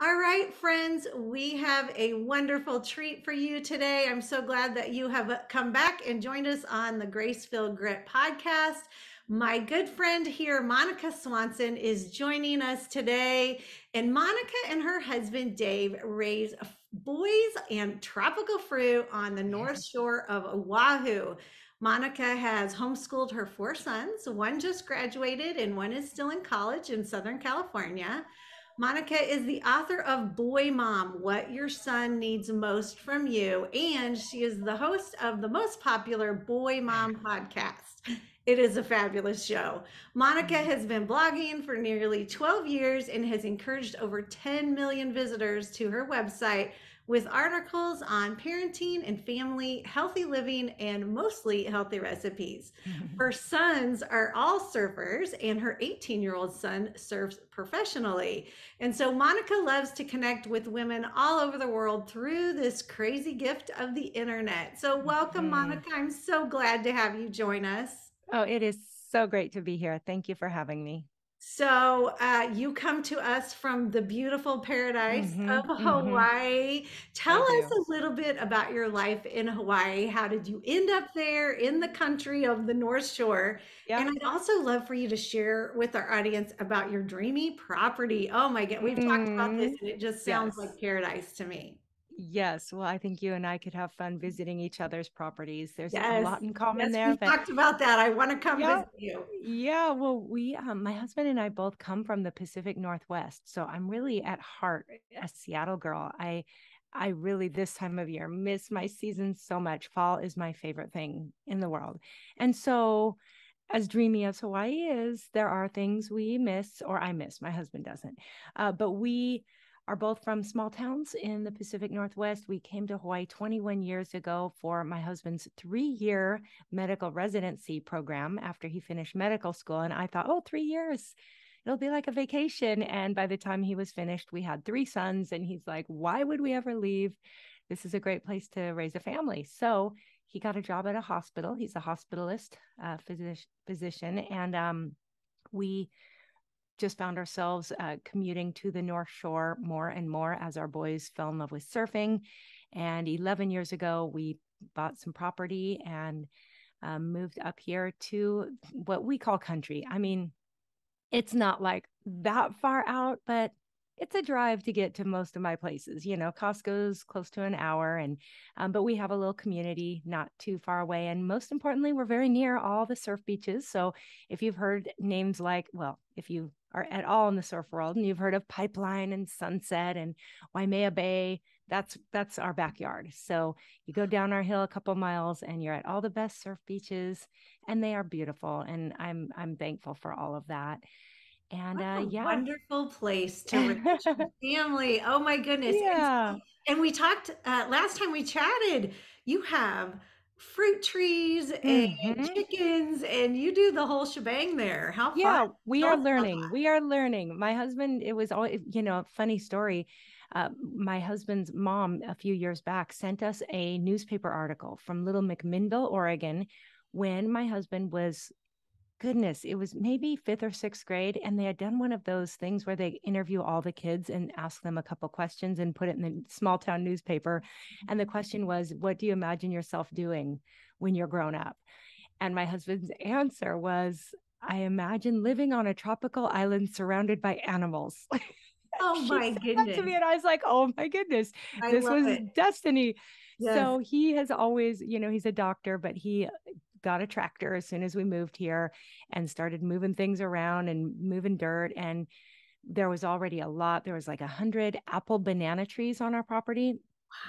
All right, friends, we have a wonderful treat for you today. I'm so glad that you have come back and joined us on the Grace Filled Grit podcast. My good friend here, Monica Swanson, is joining us today. And Monica and her husband, Dave, raise boys and tropical fruit on the North Shore of Oahu. Monica has homeschooled her four sons. One just graduated and one is still in college in Southern California. Monica is the author of Boy Mom, What Your Son Needs Most from You, and she is the host of the most popular Boy Mom podcast. It is a fabulous show. Monica has been blogging for nearly 12 years and has encouraged over 10 million visitors to her website with articles on parenting and family, healthy living, and mostly healthy recipes. Her sons are all surfers, and her 18-year-old son surfs professionally. And so Monica loves to connect with women all over the world through this crazy gift of the internet. So, welcome, Mhm. Monica. I'm so glad to have you join us. Oh, it is so great to be here. Thank you for having me. So, you come to us from the beautiful paradise of Hmm. Hawaii. Tell I us do. a little bit about your life in Hawaii. How did you end up there in the country of the North Shore? And Yep. I'd also love for you to share with our audience about your dreamy property. Oh my God, we've talked about this Mm, and it just sounds like yes. paradise to me. Yes. Well, I think you and I could have fun visiting each other's properties. There's a Yes, lot in common yes, there, we've but talked about that. I want to come yeah. visit you. Yeah, well, my husband and I both come from the Pacific Northwest, so I'm really at heart a Seattle girl. I really this time of year miss my season so much. Fall is my favorite thing in the world, and so as dreamy as Hawaii is, there are things we miss, or I miss. My husband doesn't. But we are both from small towns in the Pacific Northwest. We came to Hawaii 21 years ago for my husband's 3 year medical residency program after he finished medical school. And I thought, oh, 3 years. It'll be like a vacation. And by the time he was finished, we had three sons. And he's like, why would we ever leave? This is a great place to raise a family. So he got a job at a hospital. He's a hospitalist, physician, and we just found ourselves commuting to the North Shore more and more as our boys fell in love with surfing. And 11 years ago, we bought some property and moved up here to what we call country. I mean, it's not like that far out, but it's a drive to get to most of my places. Costco's close to an hour, and but we have a little community not too far away, and most importantly, we're very near all the surf beaches. So if you've heard names like, well, if you are at all in the surf world and you've heard of Pipeline and Sunset and Waimea Bay, that's our backyard. So you go down our hill a couple miles and you're at all the best surf beaches, and they are beautiful, and I'm thankful for all of that. And What a yeah. wonderful place to raise your family. Oh my goodness. And Yeah. so, and we talked last time we chatted, you have fruit trees and Hmm. chickens and you do the whole shebang there. How fun. Yeah, we Tell are us about learning. We are learning. My husband, it was all, funny story. My husband's mom, a few years back, sent us a newspaper article from Little McMinnville, Oregon, when my husband was, goodness, it was maybe fifth or sixth grade. And they had done one of those things where they interview all the kids and ask them a couple questions and put it in the small town newspaper. And the question was, what do you imagine yourself doing when you're grown up? And my husband's answer was, I imagine living on a tropical island surrounded by animals. Oh She my said that to goodness. me, and I was like, oh my goodness, I this love was it. destiny. Yes. So he has always, he's a doctor, but he got a tractor as soon as we moved here and started moving things around and moving dirt. And there was already a lot. There was like 100 apple banana trees on our property.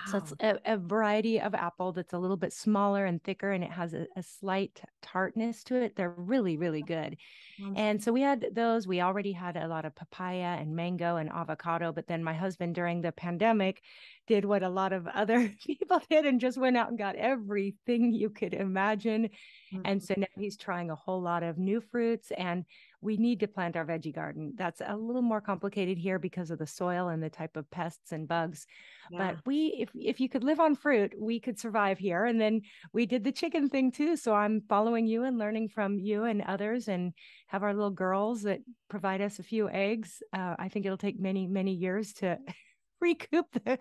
So it's Wow. a variety of apple that's a little bit smaller and thicker, and it has a slight tartness to it. They're really, really good. Sounds And so we had those. We already had a lot of papaya and mango and avocado. But then my husband, during the pandemic, did what a lot of other people did and just went out and got everything you could imagine. good. And so now he's trying a whole lot of new fruits. And we need to plant our veggie garden. That's a little more complicated here because of the soil and the type of pests and bugs. But Yeah. if you could live on fruit, we could survive here. And then we did the chicken thing too. So I'm following you and learning from you and others, and have our little girls that provide us a few eggs. I think it'll take many, many years to recoup the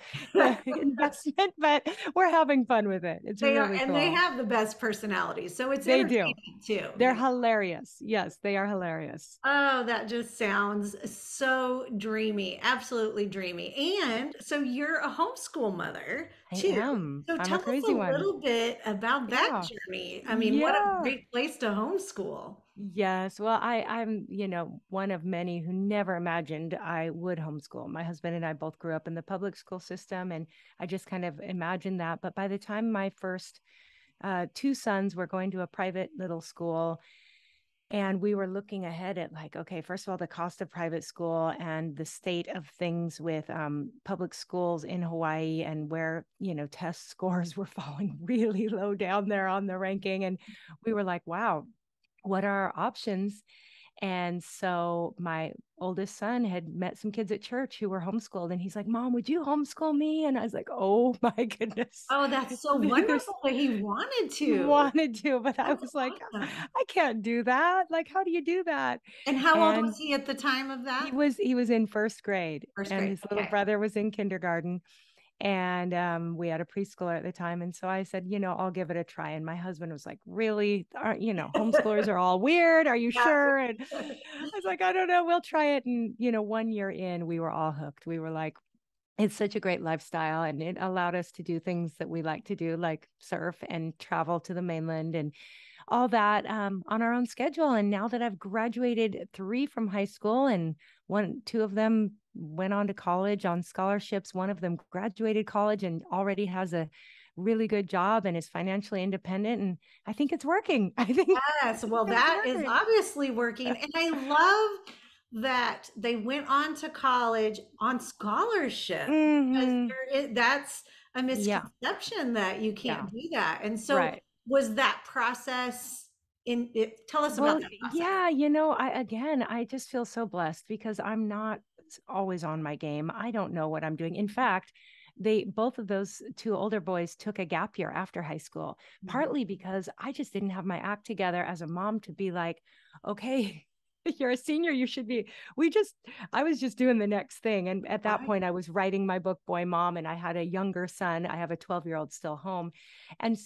investment, but we're having fun with it. It's They are, really and they cool. have the best personalities. So it's They do. entertaining too, They're hilarious. Yes, they are hilarious. Oh, that just sounds so dreamy, absolutely dreamy. And so you're a homeschool mother I too. am. So I'm tell a us a crazy one. little bit about that Yeah. journey. I mean, what a Yeah. great place to homeschool. Yes. Well, I'm, one of many who never imagined I would homeschool. My husband and I both grew up in the public school system, and I just kind of imagined that. But by the time my first two sons were going to a private little school, and we were looking ahead at, like, okay, first of all, the cost of private school and the state of things with public schools in Hawaii, and where, test scores were falling really low down there on the ranking. And we were like, wow, what are our options? And so my oldest son had met some kids at church who were homeschooled, and he's like, Mom, would you homeschool me? And I was like, oh my goodness. Oh, that's so There's wonderful that he wanted He to. wanted to, but I That's was like, awesome. I can't do that. Like, how do you do that? And how old And was he at the time of he that? was he was in first grade, First and grade. his little Okay. brother was in kindergarten. And we had a preschooler at the time. And so I said, I'll give it a try. And my husband was like, really? Homeschoolers are all weird. Are you Yeah. sure? And I was like, I don't know. We'll try it. And, 1 year in, we were all hooked. We were like, it's such a great lifestyle, and it allowed us to do things that we like to do, like surf and travel to the mainland and all that, on our own schedule. And now that I've graduated three from high school, and two of them went on to college on scholarships, one of them graduated college and already has a really good job and is financially independent. And I think it's working. I think Yes, well, it's that is working. obviously working. And I love that they went on to college on scholarship because Hmm. that's a Yeah. misconception that you Yeah. can't do that. And so Right. was that process tell us about Well, that process. yeah, I just feel so blessed because I'm not always on my game. I don't know what I'm doing. In fact, they both of those two older boys took a gap year after high school, Mhm. partly because I just didn't have my act together as a mom to be like, okay, you're a senior, you should be. I was just doing the next thing. And at that Right. point, I was writing my book, Boy Mom, and I had a younger son. I have a 12-year-old still home. And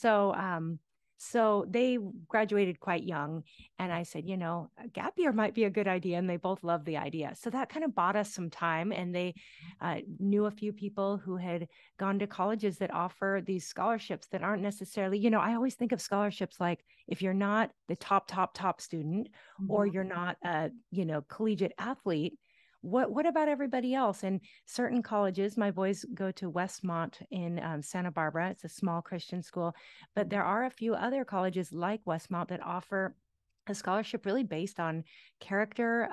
so they graduated quite young. And I said, a gap year might be a good idea. And they both loved the idea. So that kind of bought us some time. And they knew a few people who had gone to colleges that offer these scholarships that aren't necessarily, I always think of scholarships like, if you're not the top student, or Mhm. you're not a, collegiate athlete, what about everybody else? And certain colleges, my boys go to Westmont in Santa Barbara. It's a small Christian school, but there are a few other colleges like Westmont that offer a scholarship really based on character,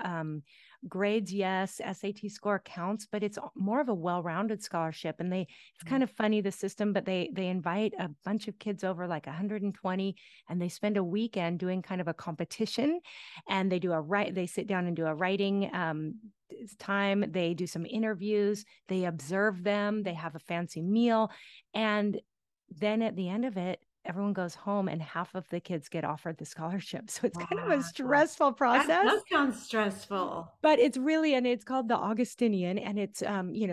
grades. Yes, SAT score counts, but it's more of a well-rounded scholarship. And it's kind of funny, the system, but they invite a bunch of kids over, like 120, and they spend a weekend doing kind of a competition. And they sit down and do a writing time. They do some interviews, they observe them, they have a fancy meal, and then at the end of it, everyone goes home and half of the kids get offered the scholarship. So it's kind of a Wow. stressful That process, does sound stressful. but and it's called the Augustinian. And it's,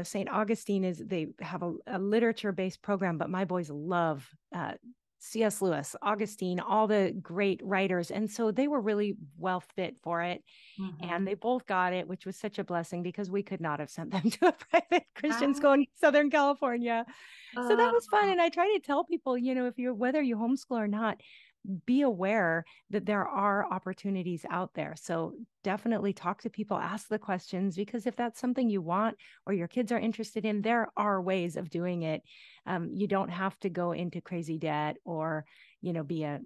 St. Augustine they have a literature based program, but my boys love C.S. Lewis, Augustine, all the great writers. And so they were really well fit for it. And Mhm. they both got it, which was such a blessing because we could not have sent them to a private Christian school Right. in Southern California. So that was fun. Oh, And I try to tell people, whether you homeschool or not, be aware that there are opportunities out there. So definitely talk to people, ask the questions, because if that's something you want or your kids are interested in, there are ways of doing it. You don't have to go into crazy debt or, be a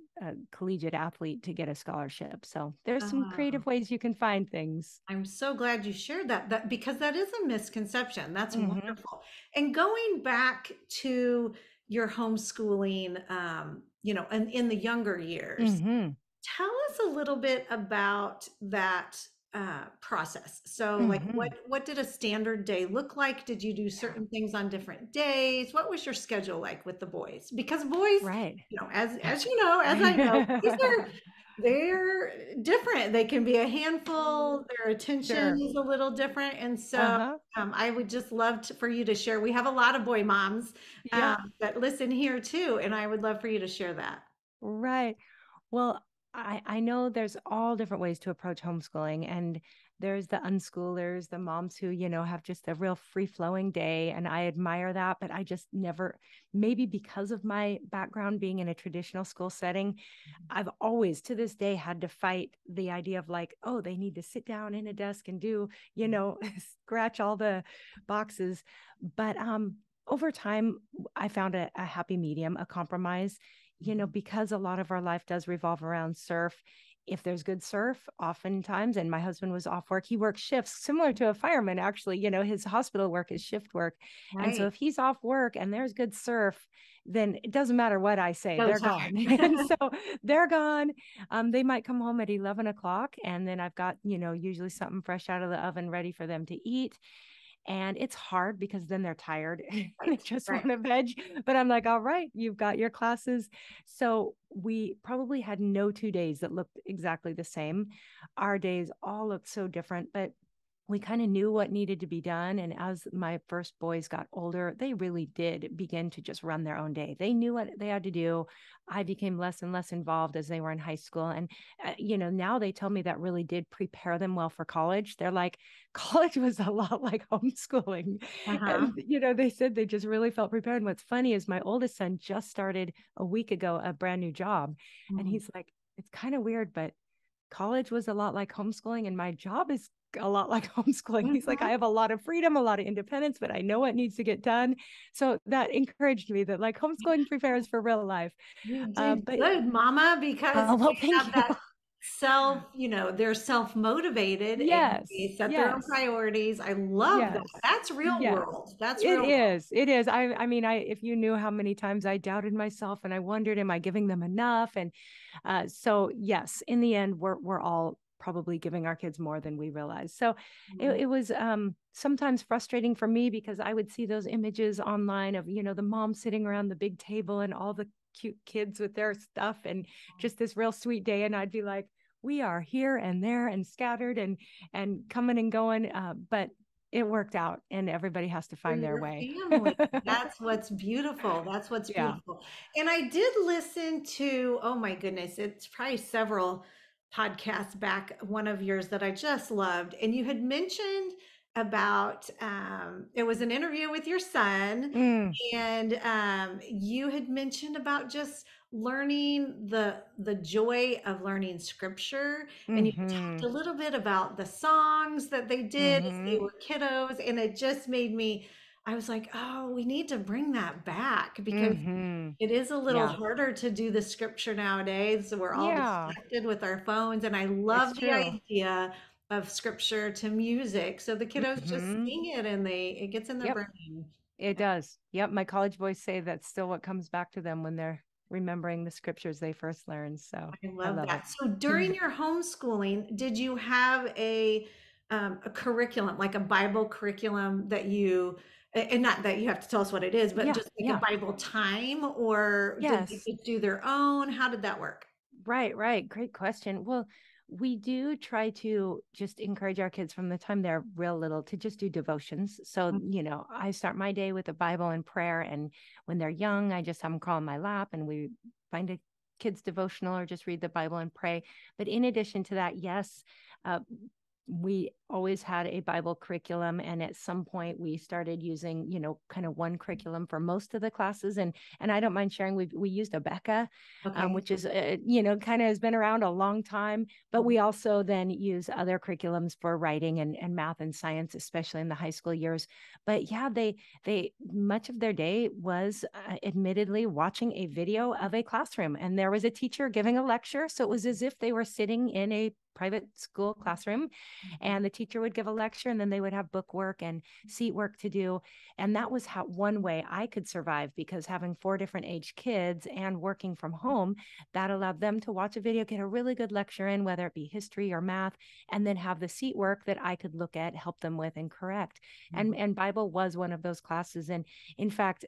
collegiate athlete to get a scholarship. So there's some oh. creative ways you can find things. I'm so glad you shared that because that is a misconception. That's Hmm. wonderful. And going back to your homeschooling, and in the younger years, Hmm. tell us a little bit about that process. So like Hmm. what did a standard day look like? Did you do Yeah. certain things on different days? What was your schedule like with the boys? Because boys, Right. as you know, as I know, boys are they're different. They can be a handful. Their attention Sure. is a little different. And so Uh-huh. I would just love for you to share. We have a lot of boy moms Yeah. that listen here too, and I would love for you to share that. Right. Well, I know there's all different ways to approach homeschooling, and there's the unschoolers, the moms who, have just a real free flowing day. And I admire that, but I just never, maybe because of my background being in a traditional school setting, I've always to this day had to fight the idea of like, oh, they need to sit down in a desk and do, scratch all the boxes. But over time, I found a happy medium, a compromise, because a lot of our life does revolve around surf. If there's good surf, oftentimes, and my husband was off work, he works shifts similar to a fireman, actually, his hospital work is shift work. And so Right. if he's off work and there's good surf, then it doesn't matter what I say, Go they're gone. time. And so they're gone. They might come home at 11 o'clock, and then I've got, usually something fresh out of the oven ready for them to eat. And it's hard because then they're tired and they Right. just Right. want to veg. But I'm like, all right, you've got your classes. So we probably had no 2 days that looked exactly the same. Our days all looked so different, but we kind of knew what needed to be done. And as my first boys got older, they really did begin to just run their own day. They knew what they had to do. I became less and less involved as they were in high school. And, now they tell me that really did prepare them well for college. They're like, college was a lot like homeschooling. Uh-huh. And, they said they just really felt prepared. And what's funny is my oldest son just started a week ago a brand new job. And Mhm. he's like, it's kind of weird, but college was a lot like homeschooling and my job is a lot like homeschooling. He's like, I Mhm. have a lot of freedom, a lot of independence, but I know what needs to get done. So that encouraged me that like homeschooling prepares for real life. You did But good, mama, because they well, thank have you. that they're self-motivated and Yes, they set their own yes. priorities. I love that. Yes. That's real Yes. world. That's It real world. is. It is. I mean, if you knew how many times I doubted myself and I wondered, am I giving them enough? And so yes, in the end, we're all probably giving our kids more than we realize. So Mhm. it was sometimes frustrating for me because I would see those images online of, the mom sitting around the big table and all the cute kids with their stuff and just this real sweet day. And I'd be like, we are here and there and scattered and coming and going. But it worked out and everybody has to For find their your way. family. That's what's beautiful. That's what's Yeah. beautiful. And I did listen to, oh my goodness, it's probably several podcasts back, one of yours that I just loved. And you had mentioned about it was an interview with your son, Mm, and you had mentioned about just learning the joy of learning scripture, and you talked hmm. a little bit about the songs that they did as they Hmm. were kiddos, and it just made me, I was like, oh, we need to bring that back because Hmm. it is a little Yeah. harder to do the scripture nowadays. So we're all Yeah. distracted with our phones, and I It's love the true. idea of scripture to music. So the kiddos just Hmm. sing it and it gets in their Yep. brain. It does. Yep. My college boys say that's still what comes back to them when they're remembering the scriptures they first learned. So I I love love it. that. So during your homeschooling, did you have a curriculum, like a Bible curriculum that and not that you have to tell us what it is, but Yeah. just like a Yeah. Bible time, or did they Yes. just do their own? How did that work? Right, right. Great question. Well, we do try to just encourage our kids from the time they're real little to just do devotions. So, I start my day with a Bible and prayer. And when they're young, I just have them crawl in my lap and we find a kids devotional or just read the Bible and pray. But in addition to that, yes, uh, we always had a Bible curriculum. And at some point we started using, kind of one curriculum for most of the classes. And I don't mind sharing, we used a Becca, Okay. which is, kind of has been around a long time. But we also then use other curriculums for writing and math and science, especially in the high school years. But yeah, they much of their day was admittedly watching a video of a classroom, and there was a teacher giving a lecture. So it was as if they were sitting in a private school classroom, and the teacher would give a lecture, and then they would have book work and seat work to do. And that was how one way I could survive, because having 4 different age kids and working from home, that allowed them to watch a video, get a really good lecture in, whether it be history or math, and then have the seat work that I could look at, help them with, and correct. And Bible was one of those classes. And in fact,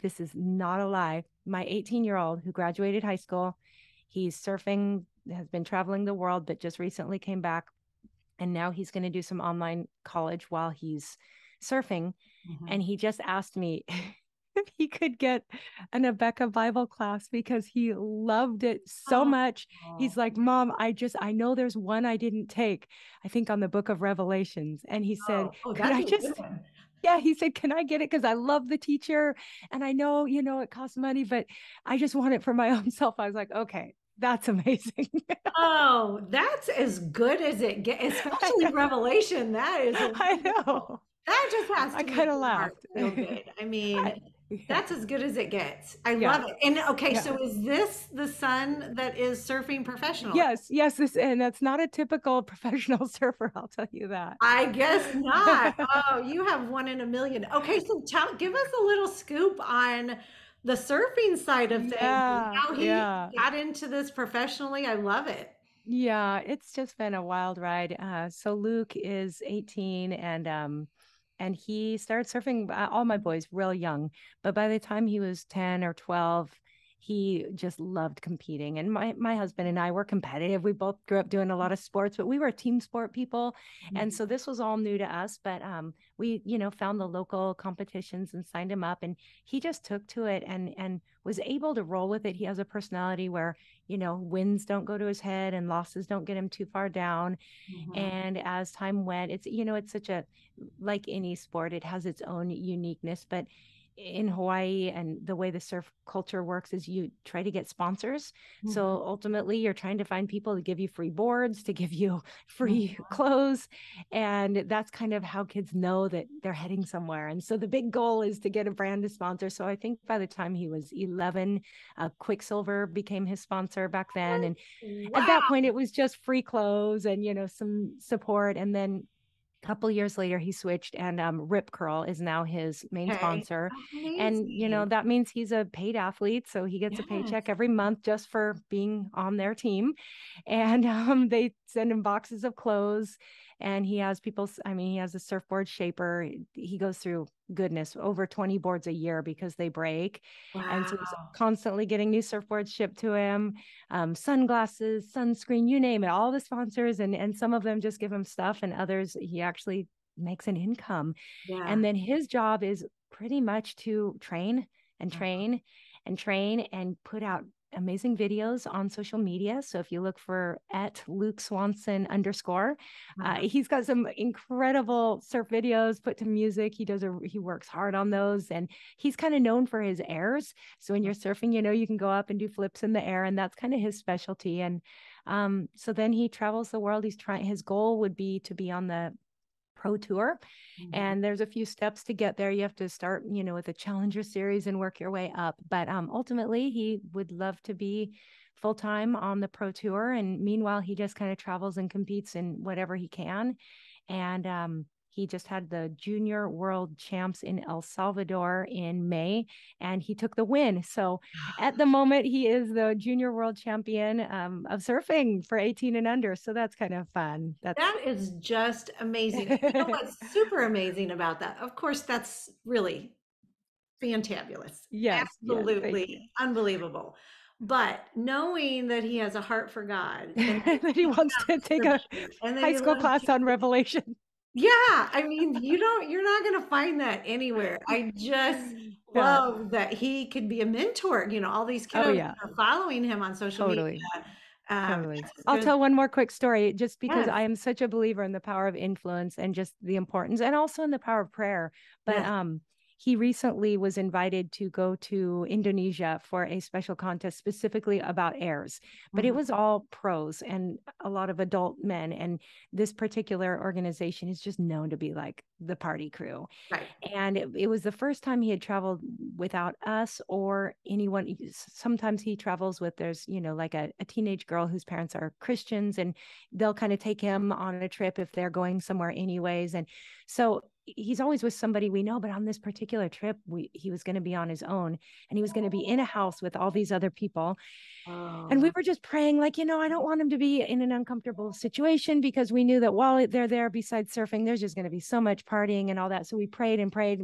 this is not a lie. My 18-year-old who graduated high school, he's surfing, has been traveling the world, but just recently came back. And now he's going to do some online college while he's surfing. And he just asked me if he could get an Abeka Bible class because he loved it so much. He's like, Mom, I know there's one I didn't take, I think on the book of Revelations. And he said, could I just, yeah, he said, can I get it? Because I love the teacher. And I know, it costs money, but I just want it for my own self. I was like, okay, that's amazing. Oh, that's as good as it gets, especially Revelation. That is, I know. That just has to I kind of laughed. Feel good. I mean, that's as good as it gets. I Yeah. love it. And okay, so is this the son that is surfing professionally? Yes, and that's not a typical professional surfer, I'll tell you that. I guess not. Oh, you have one in a million. Okay, so give us a little scoop on the surfing side of things. How he got into this professionally. I love it. Yeah, it's just been a wild ride. So Luke is 18, and he started surfing, all my boys real young, but by the time he was 10 or 12, he just loved competing. And my husband and I were competitive. We both grew up doing a lot of sports, but we were team sport people. And so this was all new to us, but we, found the local competitions and signed him up, and he just took to it and was able to roll with it. He has a personality where, wins don't go to his head and losses don't get him too far down. And as time went, it's such a, like any sport, it has its own uniqueness, but in Hawaii and the way the surf culture works is you try to get sponsors. So ultimately you're trying to find people to give you free boards, to give you free clothes. And that's kind of how kids know that they're heading somewhere. And so the big goal is to get a brand to sponsor. So I think by the time he was 11, Quicksilver became his sponsor back then. And at that point it was just free clothes and, some support. And then couple years later he switched, and Rip Curl is now his main sponsor. And that means he's a paid athlete, so he gets a paycheck every month just for being on their team. And they send him boxes of clothes, and he has he has a surfboard shaper. He goes through, goodness, over 20 boards a year because they break. And so he's constantly getting new surfboards shipped to him, sunglasses, sunscreen, you name it, all the sponsors. And some of them just give him stuff, and others he actually makes an income. And then his job is pretty much to train and put out amazing videos on social media. So if you look for @Luke_Swanson_, he's got some incredible surf videos put to music. He works hard on those, and he's kind of known for his airs. So when you're surfing, you can go up and do flips in the air, and that's kind of his specialty. And so then he travels the world. His goal would be to be on the pro tour. And there's a few steps to get there. You have to start, with a challenger series and work your way up. But ultimately, he would love to be full-time on the pro tour. And meanwhile, he just kind of travels and competes in whatever he can. And he just had the junior world champs in El Salvador in May, and he took the win. So at the moment, he is the junior world champion of surfing for 18 and under. So that's kind of fun. That is just amazing. You know what's super amazing about that? Of course, that's really fantabulous. Yes. Absolutely unbelievable. But knowing that he has a heart for God and that he wants to take a high school class on Revelation. Yeah, I mean, you're not going to find that anywhere. I just love that he could be a mentor. All these kids are following him on social media. Totally. I'll tell one more quick story, just because I am such a believer in the power of influence and just the importance, and also in the power of prayer. But he recently was invited to go to Indonesia for a special contest specifically about heirs, but it Mhm. was all pros and a lot of adult men. And this particular organization is just known to be like the party crew. Right. And it was the first time he had traveled without us or anyone. Sometimes he travels with, there's, like a teenage girl whose parents are Christians, and they'll kind of take him on a trip if they're going somewhere anyways. And so he's always with somebody we know, but on this particular trip, he was going to be on his own, and he was going to be in a house with all these other people. And we Oh. were just praying, like, I don't want him to be in an uncomfortable situation, because we knew that while they're there, besides surfing, there's just going to be so much partying and all that. So we prayed and prayed,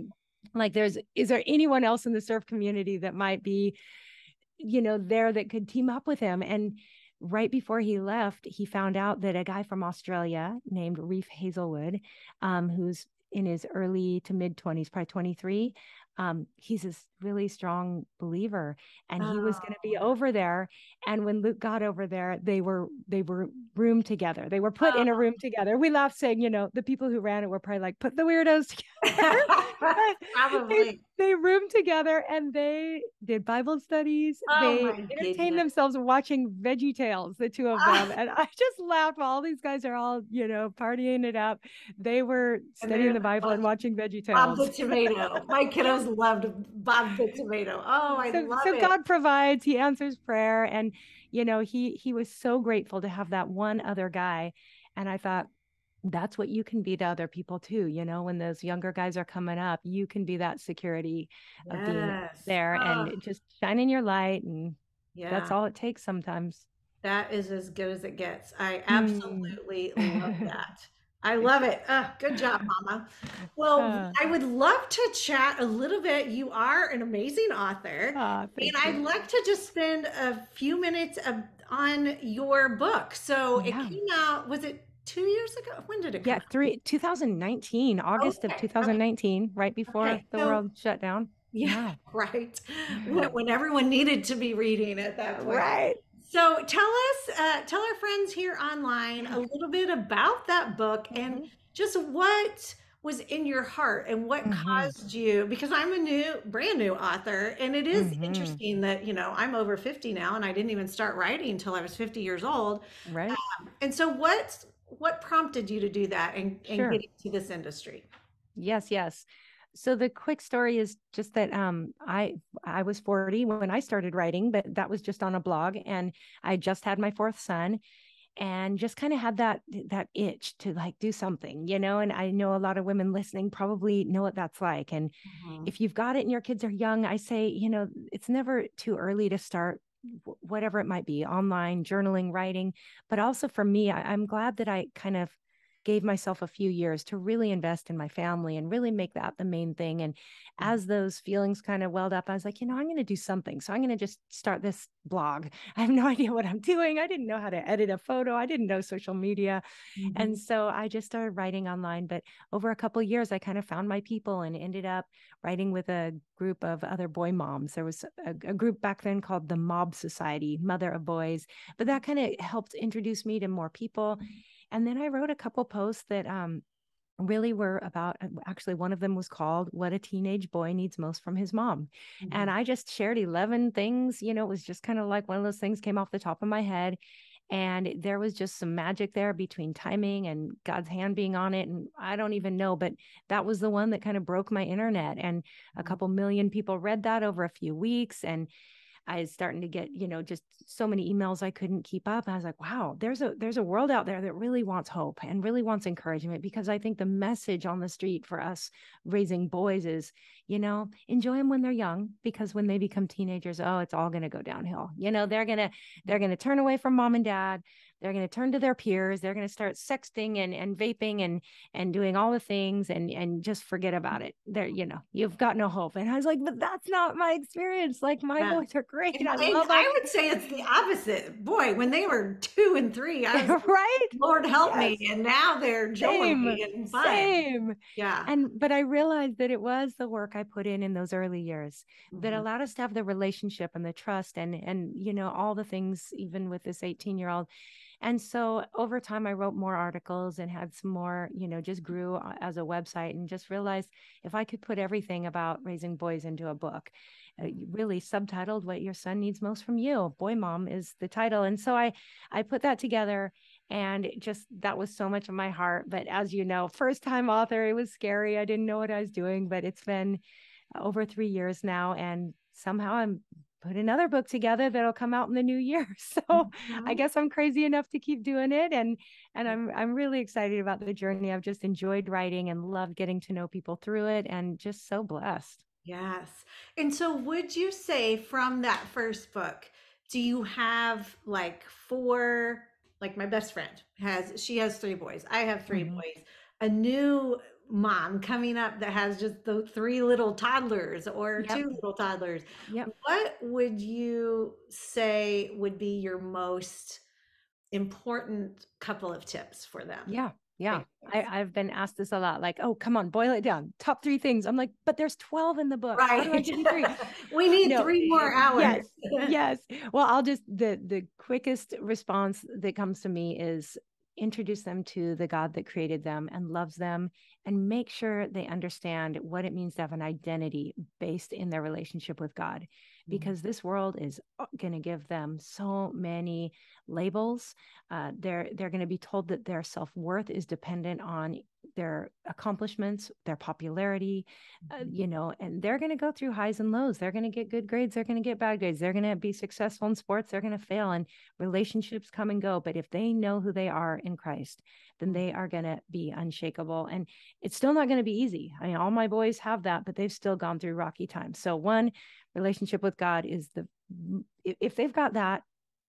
like, is there anyone else in the surf community that might be, there that could team up with him? And right before he left, he found out that a guy from Australia named Reef Hazelwood, who's in his early to mid 20s, probably 23. He's a really strong believer, and he was going to be Oh. over there. And when Luke got over there, they were roomed together. They were put in a room together. We laughed, saying, the people who ran it were probably like, put the weirdos together. they Probably. they roomed together, and they did Bible studies. Oh They my entertained goodness. themselves watching Veggie Tales, the two of them. Ah, And I just laughed while all these guys are all, partying it up. They were and studying they're the Bible and watching watching Veggie Bob the Tales. Tomato. My kiddos loved Bob the Tomato. Oh, I love So it. God provides, he answers prayer. And, he was so grateful to have that one other guy. And I thought, that's what you can be to other people too. When those younger guys are coming up, you can be that security of being Yes. there Oh, and just shining your light. And that's yeah. all it takes sometimes. That is as good as it gets. I Mm. absolutely love that. I love it. Good job, Mama. Well, uh, I would love to chat a little bit. You are an amazing author, and Thank I'd you. like to just spend a few minutes on your book. So it Yeah. came out, was it 2 years ago? When did it come Yeah. out? 2019, August of Okay. Okay. 2019, right before Okay. the So, world shut down. yeah, Yeah. right. When everyone needed to be reading at that point. Right. So tell our friends here online a little bit about that book and Hmm. just what was in your heart and what Hmm. caused you, because I'm a brand new author, and it is Hmm. interesting that, I'm over 50 now and I didn't even start writing until I was 50 years old. Right. And so what prompted you to do that and get Sure. into this industry? Yes, yes. So the quick story is just that I was 40 when I started writing, but that was just on a blog, and I just had my fourth son, and just kind of had that itch to like do something, and I know a lot of women listening probably know what that's like. And Mhm. if you've got it and your kids are young, I say, it's never too early to start whatever it might be, online journaling, writing. But also for me, I'm glad that I kind of gave myself a few years to really invest in my family and really make that the main thing. And as those feelings kind of welled up, I was like, I'm going to do something. So I'm going to just start this blog. I have no idea what I'm doing. I didn't know how to edit a photo. I didn't know social media. Mhm. And so I just started writing online. But over a couple of years, I kind of found my people and ended up writing with a group of other boy moms. There was a group back then called the Mob Society, Mother of Boys. But that kind of helped introduce me to more people. And then I wrote a couple posts that really were about, actually one of them was called What a Teenage Boy Needs Most from His Mom. And Mhm. I just shared 11 things. It was just kind of like one of those things came off the top of my head. And there was just some magic there between timing and God's hand being on it. And I don't even know, but that was the one that kind of broke my internet. And a couple million people read that over a few weeks. And I was starting to get, just so many emails I couldn't keep up. I was like, wow, there's a world out there that really wants hope and really wants encouragement, because I think the message on the street for us raising boys is, enjoy them when they're young, because when they become teenagers, oh, it's all going to go downhill. They're going to turn away from mom and dad. They're going to turn to their peers. They're going to start sexting and vaping and doing all the things and just forget about it. You've got no hope. And I was like, but that's not my experience. Like, my Yeah. boys are great. And I and love I them. would say it's the opposite. Boy, when they were 2 and 3, I was like, Right? Lord help me, Yes. and now they're joy Same. and fun. Same. Yeah. But I realized that it was the work I put in those early years that Mhm. allowed us to have the relationship and the trust and all the things, even with this 18-year-old. And so over time, I wrote more articles and had some more, just grew as a website, and just realized if I could put everything about raising boys into a book, really subtitled What Your Son Needs Most from You. Boy Mom is the title. And so I put that together, and just that was so much of my heart. But as you know, first time author, it was scary. I didn't know what I was doing, but it's been over 3 years now. And somehow I'm put another book together that'll come out in the new year. So I Mhm. guess I'm crazy enough to keep doing it. And I'm really excited about the journey. I've just enjoyed writing and loved getting to know people through it, and just so blessed. Yes. And so would you say from that first book, do you have like four, like my best friend she has three boys. I have three Mhm. boys. A new mom coming up that has just the three little toddlers or Yep. two little toddlers. Yep. What would you say would be your most important couple of tips for them? Yeah. Yeah. Take advice. I've been asked this a lot, like, oh, come on, boil it down. Top three things. I'm like, but there's 12 in the book. How do I Right. give you three? We need No, three more hours. yes, yes. Well, I'll just the quickest response that comes to me is introduce them to the God that created them and loves them, and make sure they understand what it means to have an identity based in their relationship with God, Mhm. because this world is going to give them so many labels. They're going to be told that their self-worth is dependent on their accomplishments, their popularity, and they're going to go through highs and lows. They're going to get good grades. They're going to get bad grades. They're going to be successful in sports. They're going to fail, and relationships come and go. But if they know who they are in Christ, then they are going to be unshakable. And it's still not going to be easy. I mean, all my boys have that, but they've still gone through rocky times. So one, relationship with God is if they've got that,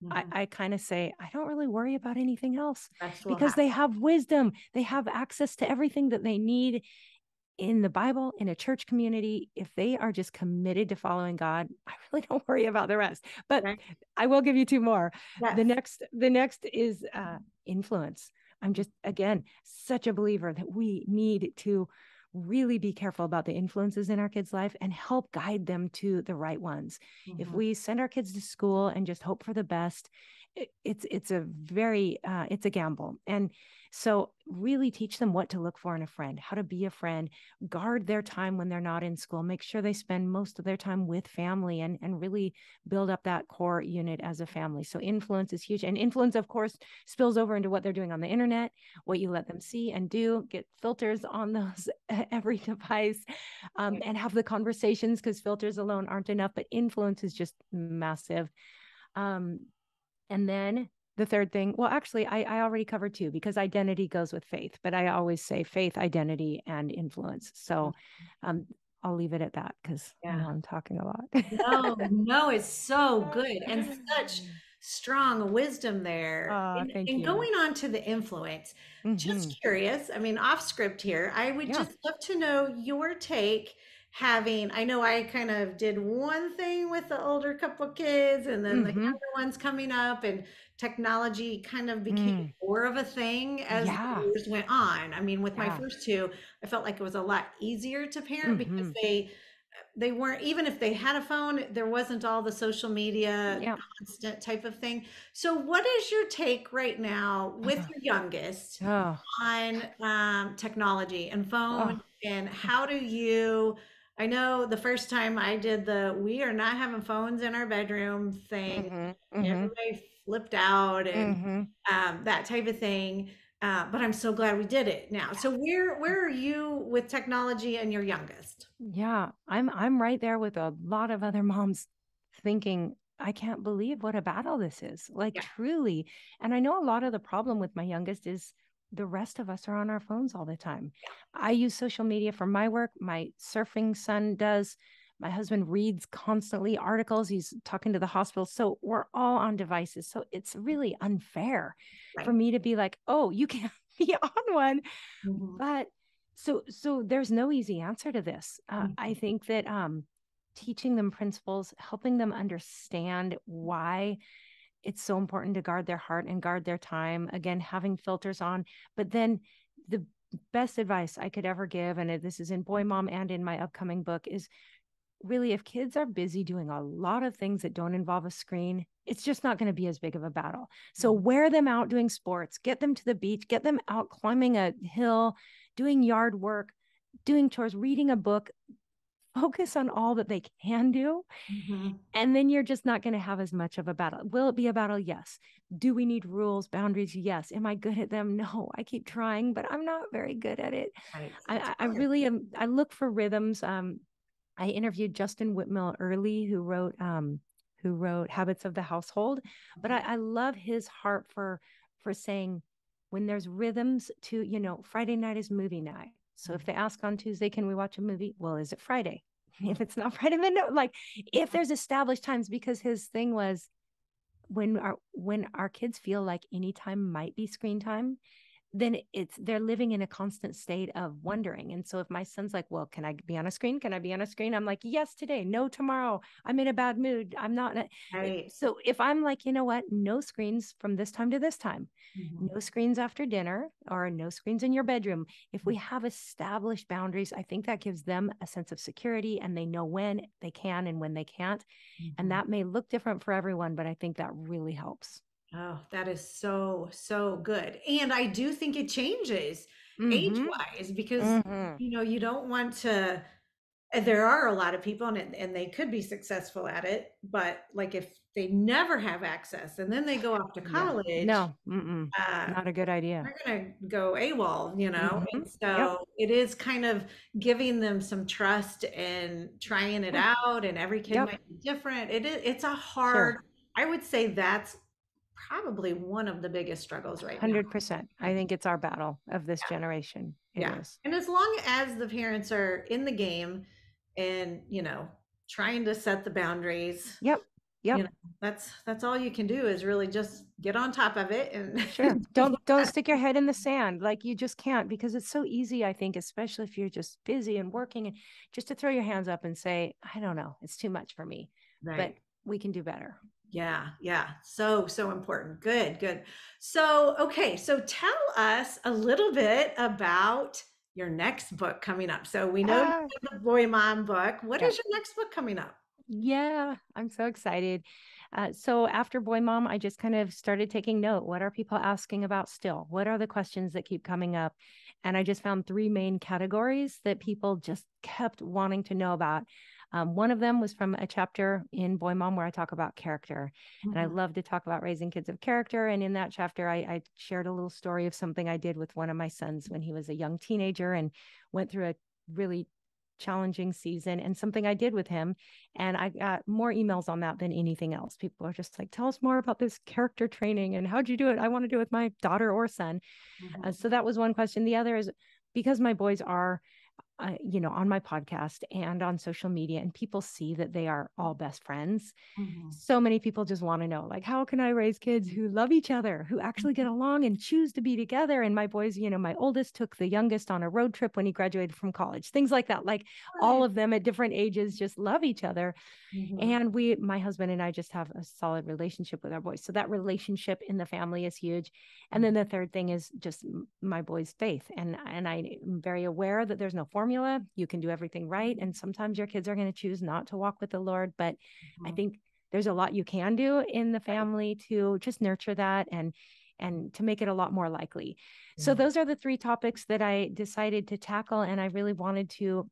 Mhm. I kind of say, I don't really worry about anything else, Rest will because happen. they have wisdom. They have access to everything that they need in the Bible, in a church community. If they are just committed to following God, I really don't worry about the rest. But Right? I will give you two more. Yes. The next is influence. I'm just, again, such a believer that we need to really be careful about the influences in our kids' life and help guide them to the right ones. If Mhm. we send our kids to school and just hope for the best, it's a gamble. And so really teach them what to look for in a friend, how to be a friend, guard their time when they're not in school, make sure they spend most of their time with family, and really build up that core unit as a family. So influence is huge. And influence, of course, spills over into what they're doing on the internet, what you let them see and do. Get filters on those every device, Right. and have the conversations, because filters alone aren't enough, but influence is just massive. Um, and then the third thing, well, actually, I already covered two, because identity goes with faith, but I always say faith, identity, and influence. So um, I'll leave it at that, because I Yeah. know I'm talking a lot. No, no, it's so good and such strong wisdom there. Thank And you. going on to the influence, Hmm. just curious, I mean, off script here, I would Yeah. just love to know your take having, I know I kind of did one thing with the older couple kids and then the Hmm. younger ones coming up, and technology kind of became Mm. more of a thing as the Yeah. years went on. I mean, with my Yeah. first two, I felt like it was a lot easier to parent because Hmm. they weren't, even if they had a phone, there wasn't all the social media Yeah. constant type of thing. So what is your take right now with Oh. your youngest Oh. on technology and Oh. phone, and how do you, I know the first time I did the we are not having phones in our bedroom thing, Hmm. Hmm. everybody flipped out and Hmm. that type of thing. But I'm so glad we did it now. So where are you with technology and your youngest? Yeah, I'm right there with a lot of other moms, thinking, I can't believe what a battle this is. Like, Yeah. truly. And I know a lot of the problem with my youngest is the rest of us are on our phones all the time. I use social media for my work. My surfing son does. My husband reads constantly articles. He's talking to the hospital. So we're all on devices. So it's really unfair for Right. me to be like, oh, you can't be on one. Mhm. But so there's no easy answer to this. I Mhm. think that teaching them principles, helping them understand why it's so important to guard their heart and guard their time, again, having filters on. But then the best advice I could ever give, and this is in Boy Mom and in my upcoming book, is really, if kids are busy doing a lot of things that don't involve a screen, it's just not going to be as big of a battle. So wear them out doing sports, get them to the beach, get them out climbing a hill, doing yard work, doing chores, reading a book, focus on all that they can do. Mhm. And then you're just not going to have as much of a battle. Will it be a battle? Yes. Do we need rules, boundaries? Yes. Am I good at them? No. I keep trying, but I'm not very good at it. Right. It's I hard. really am. I look for rhythms. I interviewed Justin Whitmell early, who wrote Habits of the Household. But I love his heart for saying when there's rhythms to, Friday night is movie night. So if they ask on Tuesday, can we watch a movie? Well, is it Friday? If it's not Friday, then no. Like if there's established times, because his thing was when our kids feel like any time might be screen time, then they're living in a constant state of wondering. And so if my son's like, well, can I be on a screen? Can I be on a screen? I'm like, yes, today, no, tomorrow. I'm in a bad mood. I'm not. Right. So if I'm like, you know what, no screens from this time to this time, Mhm. no screens after dinner, or no screens in your bedroom. If we have established boundaries, I think that gives them a sense of security, and they know when they can and when they can't. And Mhm. that may look different for everyone, but I think that really helps. Oh, that is so, so good. And I do think it changes Mm-hmm. age-wise because, Mm-hmm. you don't want to, there are a lot of people and they could be successful at it, but like if they never have access and then they go off to Yeah. college, No. Mm-mm. uh, Not a good idea. they're gonna go AWOL. Mm-hmm. And Yep. so it is kind of giving them some trust and trying it Yeah. out, and every kid Yep. might be different. It's a hard, Sure. I would say that's probably one of the biggest struggles right now. 100%. I think it's our battle of this generation. It Yeah. is. And as long as the parents are in the game and, trying to set the boundaries, Yep. you Yep. know, that's all you can do is really just get on top of it and Sure. do Don't that. stick your head in the sand. Like you just can't, because it's so easy, I think, especially if you're just busy and working, and just to throw your hands up and say, I don't know, it's too much for me. But Right. we can do better. Yeah, yeah. So, so important. Good, good. So, okay, so tell us a little bit about your next book coming up. So we know you Ah, have the Boy Mom book. What yeah. is your next book coming up? Yeah, I'm so excited. So after Boy Mom, I just kind of started taking note. What are people asking about still? What are the questions that keep coming up? And I just found three main categories that people just kept wanting to know about. One of them was from a chapter in Boy Mom where I talk about character. And I Mhm, love to talk about raising kids of character. And in that chapter, I shared a little story of something I did with one of my sons when he was a young teenager and went through a really challenging season, and something I did with him. And I got more emails on that than anything else. People are just like, tell us more about this character training and how'd you do it? I want to do it with my daughter or son. mhm, So that was one question. The other is, because my boys are on my podcast and on social media, and people see that they are all best friends. mhm, So many people just want to know, like, how can I raise kids who love each other, who actually get mhm. along and choose to be together? And my boys, my oldest took the youngest on a road trip when he graduated from college, things like that. Like all Right. of them at different ages just love each other. Mhm, And my husband and I just have a solid relationship with our boys. So that relationship in the family is huge. And mhm, then the third thing is just my boys' faith. And I am very aware that there's no formula. You can do everything right. And sometimes your kids are going to choose not to walk with the Lord. But I mhm. think there's a lot you can do in the Right. family to just nurture that and to make it a lot more likely. So Yeah. those are the three topics that I decided to tackle. And I really wanted to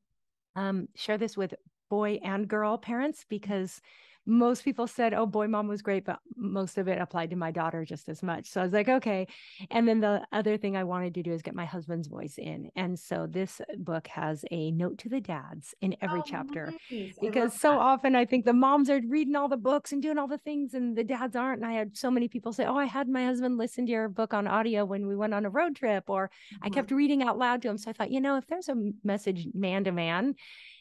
share this with boy and girl parents, because most people said, oh, Boy Mom was great, but most of it applied to my daughter just as much. So I was like, okay. And then the other thing I wanted to do is get my husband's voice in. And so this book has a note to the dads in every Oh, chapter, nice. I love because so often I think the moms are reading all the books and doing all the things and the dads aren't. And I had so many people say, oh, I had my husband listen to your book on audio when we went on a road trip, or I that. kept reading out loud to him. So I thought, if there's a message man to man,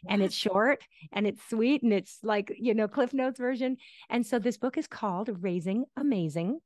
and Yes. it's short and it's sweet and it's like, Cliff Notes version. And so this book is called Raising Amazing.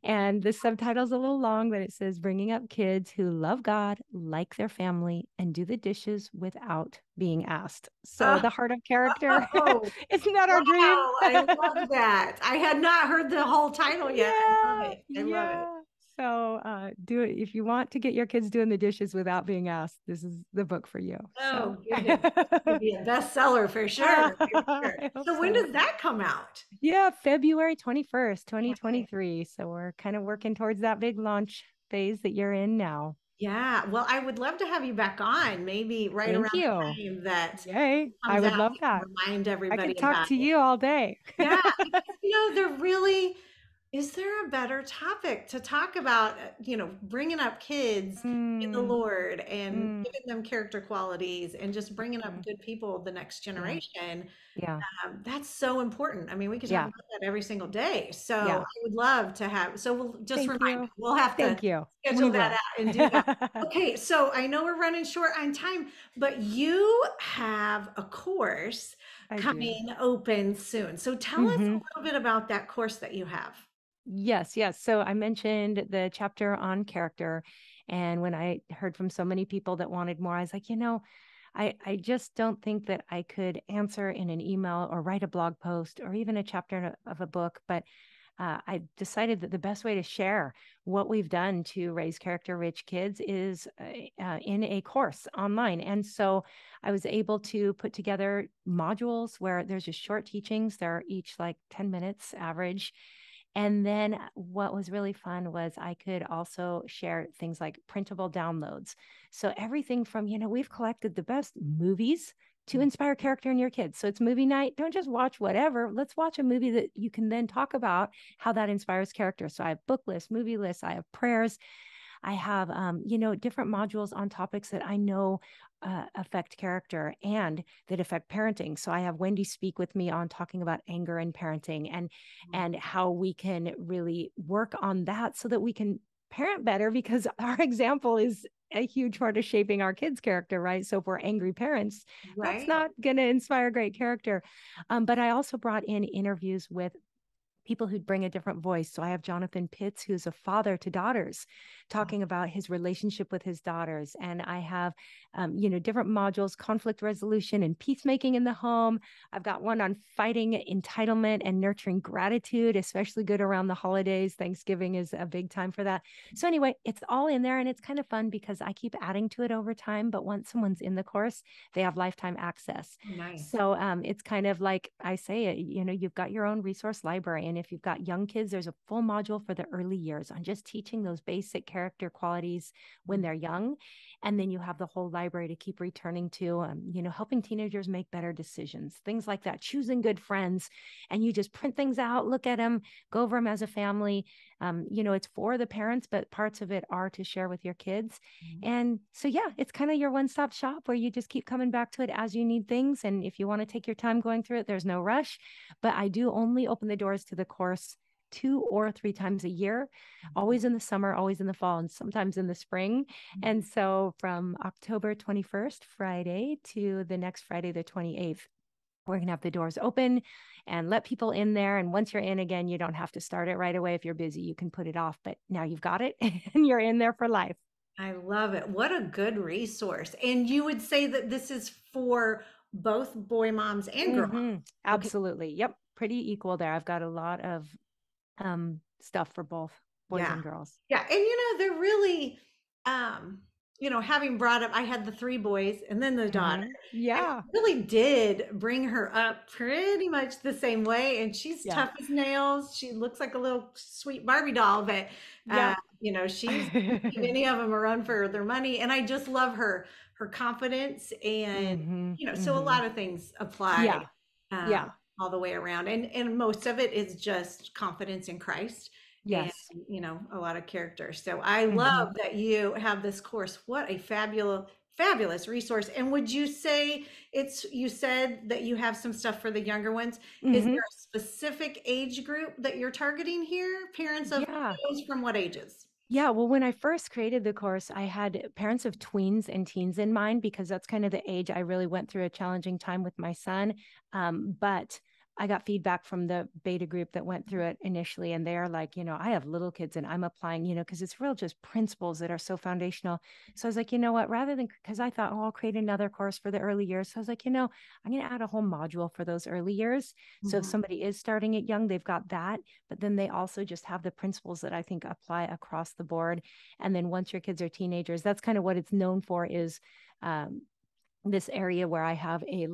And the subtitle's a little long, but it says Bringing Up Kids Who Love God, Like Their Family, and Do the Dishes Without Being Asked. So Oh, the heart of character. oh, Isn't that our dream? wow. I love that. I had not heard the whole title yet. I love Yeah. it. I love it. Yeah. So do it if you want to get your kids doing the dishes without being asked. This is the book for you. So Oh, goodness. Could be a bestseller for sure. For sure. I hope So when so. does that come out? Yeah, February 21st, Okay. 2023. So we're kind of working towards that big launch phase that you're in now. Yeah. Well, I would love to have you back on, maybe right Thank around you. the time that Yay. it I comes would out. love We can that. remind I everybody could talk about to it. you all day. Yeah, because there really is there a better topic to talk about, bringing up kids in the Mm, Lord and mm, giving them character qualities and just bringing up mhm. good people the next Yeah. generation. Yeah. That's so important. I mean, we could talk Yeah. about that every single day. So Yeah. I would love to have, so we'll just Thank remind me, you. we'll have to Thank you. schedule We that will. out and do that. Okay, so I know we're running short on time, but you have a course I do. coming open soon. So tell us Hmm. a little bit about that course that you have. Yes, yes. So I mentioned the chapter on character. And when I heard from so many people that wanted more, I was like, I just don't think that I could answer in an email or write a blog post or even a chapter of a book. But I decided that the best way to share what we've done to raise character rich kids is in a course online. And so I was able to put together modules where there's just short teachings. They're each like 10 minutes average. And then what was really fun was I could also share things like printable downloads. So everything from, we've collected the best movies to inspire character in your kids. So it's movie night. Don't just watch whatever. Let's watch a movie that you can then talk about how that inspires character. So I have book lists, movie lists, I have prayers. I have, different modules on topics that I know affect character and that affect parenting. So I have Wendy speak with me on talking about anger and parenting and how we can really work on that so that we can parent better because our example is a huge part of shaping our kids' character, right? So if we're angry parents, that's Right. not going to inspire great character. But I also brought in interviews with people who'd bring a different voice. So I have Jonathan Pitts, who's a father to daughters, talking about his relationship with his daughters. And I have, different modules, conflict resolution and peacemaking in the home. I've got one on fighting entitlement and nurturing gratitude, especially good around the holidays. Thanksgiving is a big time for that. So anyway, it's all in there and it's kind of fun because I keep adding to it over time. But once someone's in the course, they have lifetime access. Oh, nice. So it's kind of like I say, you've got your own resource library. And if you've got young kids, there's a full module for the early years on just teaching those basic character qualities when they're young. And then you have the whole library to keep returning to, helping teenagers make better decisions, things like that, choosing good friends. And you just print things out, look at them, go over them as a family. It's for the parents, but parts of it are to share with your kids. And so, yeah, it's kind of your one stop shop where you just keep coming back to it as you need things. And if you want to take your time going through it, there's no rush. But I do only open the doors to the course 2 or 3 times a year, always in the summer, always in the fall, and sometimes in the spring. And so from October 21st, Friday, to the next Friday, the 28th, we're going to have the doors open and let people in there. And once you're in again, you don't have to start it right away. If you're busy, you can put it off. But now you've got it and you're in there for life. I love it. What a good resource. And you would say that this is for both boy moms and girl moms. Okay. Absolutely. Yep. Pretty equal there. I've got a lot of stuff for both boys Yeah. and girls. Yeah. And they're really, um, having brought up, I had the three boys and then the daughter. And Yeah. really did bring her up pretty much the same way. And she's Yeah. tough as nails. She looks like a little sweet Barbie doll, but Yep. she's give any of them a run for their money. And I just love her confidence and so a lot of things apply Yeah. um, Yeah. all the way around. And most of it is just confidence in Christ and Yes. a lot of character. So I love Hmm. that you have this course. What a fabulous resource. And would you say you said that you have some stuff for the younger ones. Is there Hmm. a specific age group that you're targeting here? Parents of Yeah. those from what ages? Yeah, well, when I first created the course, I had parents of tweens and teens in mind because that's kind of the age I really went through a challenging time with my son. But I got feedback from the beta group that went through it initially, and they're like, I have little kids and I'm applying, because it's real just principles that are so foundational. So I was like, you know what, rather than, because I thought, I'll create another course for the early years. So I was like, I'm going to add a whole module for those early years. So if Mhm. somebody is starting it young, they've got that, but then they also just have the principles that I think apply across the board. And then once your kids are teenagers, that's kind of what it's known for, is um, this area where I have a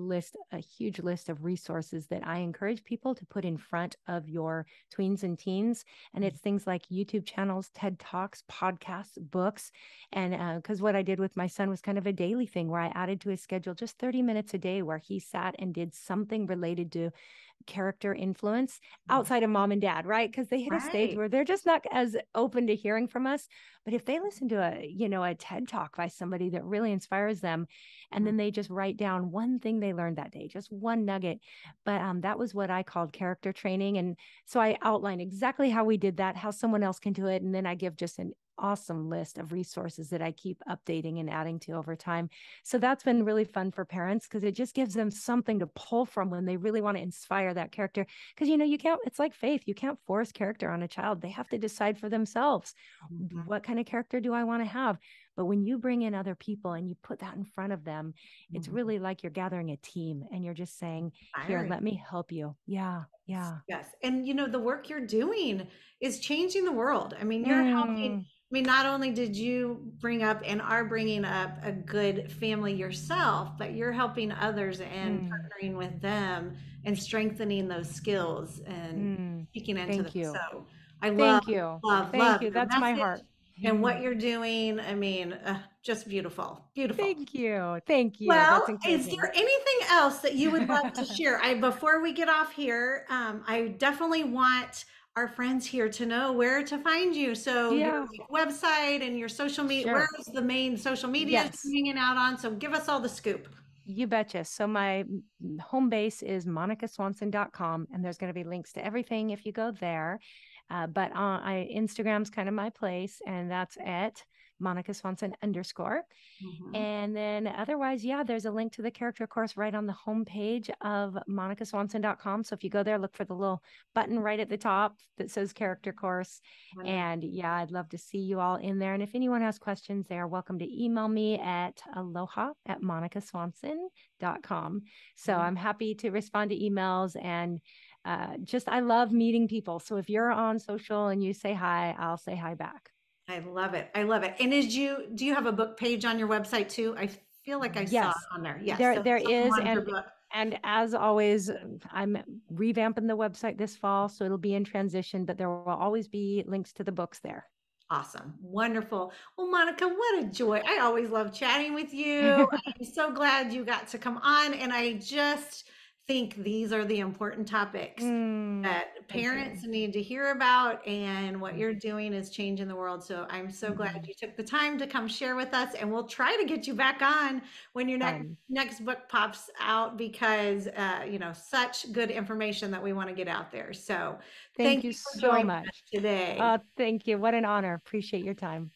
huge list of resources that I encourage people to put in front of your tweens and teens. And it's things like YouTube channels, TED Talks, podcasts, books. And because what I did with my son was kind of a daily thing where I added to his schedule just 30 minutes a day where he sat and did something related to character influence outside of mom and dad, right? Because they hit a stage Right. where they're just not as open to hearing from us. But if they listen to a TED talk by somebody that really inspires them, and then they just write down one thing they learned that day, just one nugget. But that was what I called character training. And so I outline exactly how we did that, how someone else can do it. And then I give just an awesome list of resources that I keep updating and adding to over time. So that's been really fun for parents because it just gives them something to pull from when they really want to inspire that character. Because, you can't, it's like faith. You can't force character on a child. They have to decide for themselves. Mhm. What kind of character do I want to have? But when you bring in other people and you put that in front of them, it's Mhm. really like you're gathering a team and you're just saying, here, Inspiring. let me help you. Yeah. Yeah. Yes. And the work you're doing is changing the world. I mean, you're helping. Mm, I mean, not only did you bring up and are bringing up a good family yourself, but you're helping others and mm, partnering with them and strengthening those skills and mm. speaking into them. Thank you. So I love, Thank you. love, Thank love you. your That's my message heart. and what you're doing. I mean, just beautiful, beautiful. Thank you. Thank you. That's Well, is encouraging. there anything else that you would love to share? Before we get off here, I definitely want our friends here to know where to find you. So your Yeah, website and your social media, where sure. is the main social media Yes, you're hanging out on? So give us all the scoop. you betcha. So my home base is monicaswanson.com, and there's going to be links to everything if you go there. But Instagram's kind of my place, and that's at Monica Swanson _. Mhm. And then otherwise, yeah, there's a link to the character course right on the homepage of monicaswanson.com. So if you go there, look for the little button right at the top that says character course. Wonderful. And yeah, I'd love to see you all in there. And if anyone has questions, they are welcome to email me at aloha@monicaswanson.com. So I'm happy to respond to emails and I love meeting people. So if you're on social and you say hi, I'll say hi back. I love it. I love it. And do you have a book page on your website too? I feel like I saw it Yes, on there. Yes. there So there someone is, wanted your book. and as always, I'm revamping the website this fall, so it'll be in transition, but there will always be links to the books there. Awesome. Wonderful. Well, Monica, what a joy. I always love chatting with you. I'm so glad you got to come on. And I just think these are the important topics that Thank you. parents need to hear about. And what you're doing is changing the world. So I'm so glad Mhm. you took the time to come share with us. And we'll try to get you back on when your Fun. next book pops out because, such good information that we want to get out there. So Thank thank you you for so joining us much. today. Thank you. What an honor. Appreciate your time.